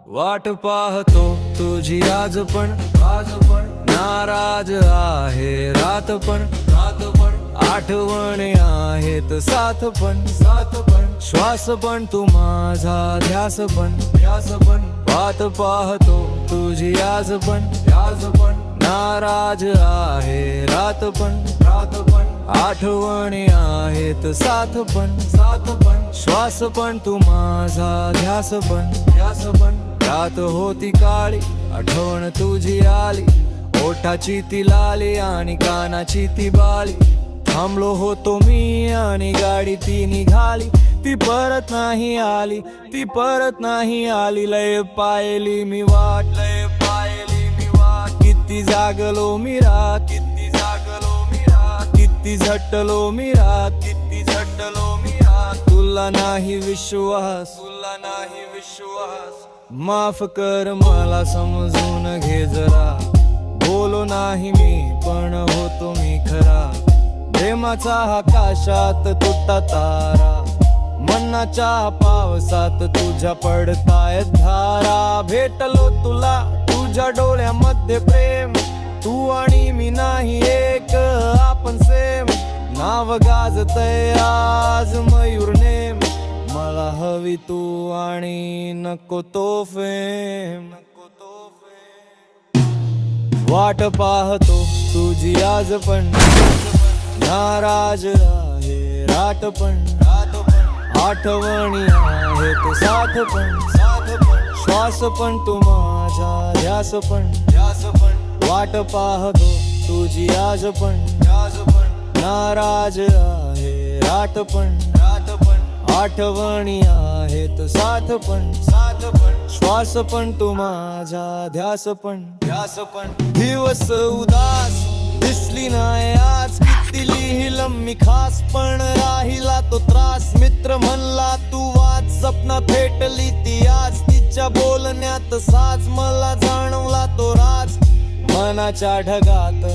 वाट पाहतो तुझी आज पण नाराज आहे रात पण आठवण आहेत साथ पण श्वास पण तू माझा ध्यास पण वाट पाहतो तुझी आज पण नाराज आहे रात पण आठवण आहेत साथ पण श्वास पण तू माझा ध्यास पण रात होती काळी आठवण तुझी आली ओठाची ती लाली आणि कानाची ती बाळी थांबलो होतो मी आणि गाडी ती निघाली ती परत नाही आली लय पाहिली मी वाट किती जागलो मी रात किती झटलो मी रात तुला नाही विश्वास माफ कर मला समजून घे जरा बोलो नाही मी पण होतो मी खरा प्रेमाचा आकाशात तुटा तारा मनाच्या पावसात तुझ्या पडतायत धारा भेटलो तुला तुझ्या डोळ्यामध्ये प्रेम तू आणि मी नाही एक आपण सेम नाव गाजतय आज मयूर नेम मला हवी तू आणि नको तो फेम वाट पाहतो तुझी आज पण नाराज आहे रात पण आठवणी आहेत साथ पण श्वास पण तू माझा ध्यास पण वाट पाहतो तुझी आज पण नाराज आहे रात पण आठवणी आहेत साथ पण श्वास पण तू माझा ध्यास पण दिवस उदास दिसली नाही आज किती लिहिलं मी खास पण राहिला तो त्रास मित्र म्हणला तू वाच सपनात भेटली ती आज तिच्या बोलण्यात साज मला जाणवला तो राज मनाच्या ढगात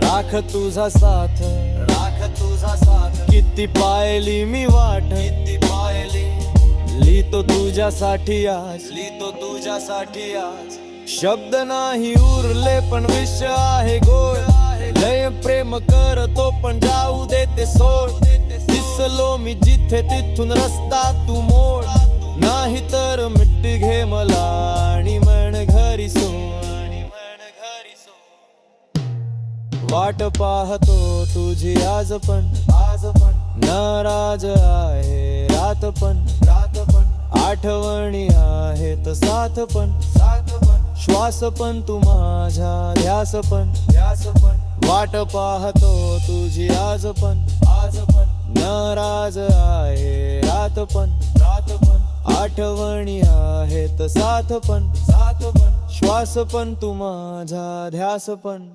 राख तुझा साथ किती पाहिली मी वाट लिहितो तुझ्यासाठी आज शब्द नाही उरले पण विषय आहे गोड लय प्रेम करतो पण जाऊ दे ते सोड दिसलो मी जिथे तिथून रस्ता तू मोड नाही तर मिठ घे मला आणि मन घरी सो वाट पाहतो तुझी आज पण नाराज आहे रात पण आठवणी आहेत साथ पण श्वास पण तू माझा ध्यास पण वाट पाहतो तुझी आज पण नाराज आहे रात पण आठवणी आहेत साथ पण श्वास पण तू माझा ध्यास पण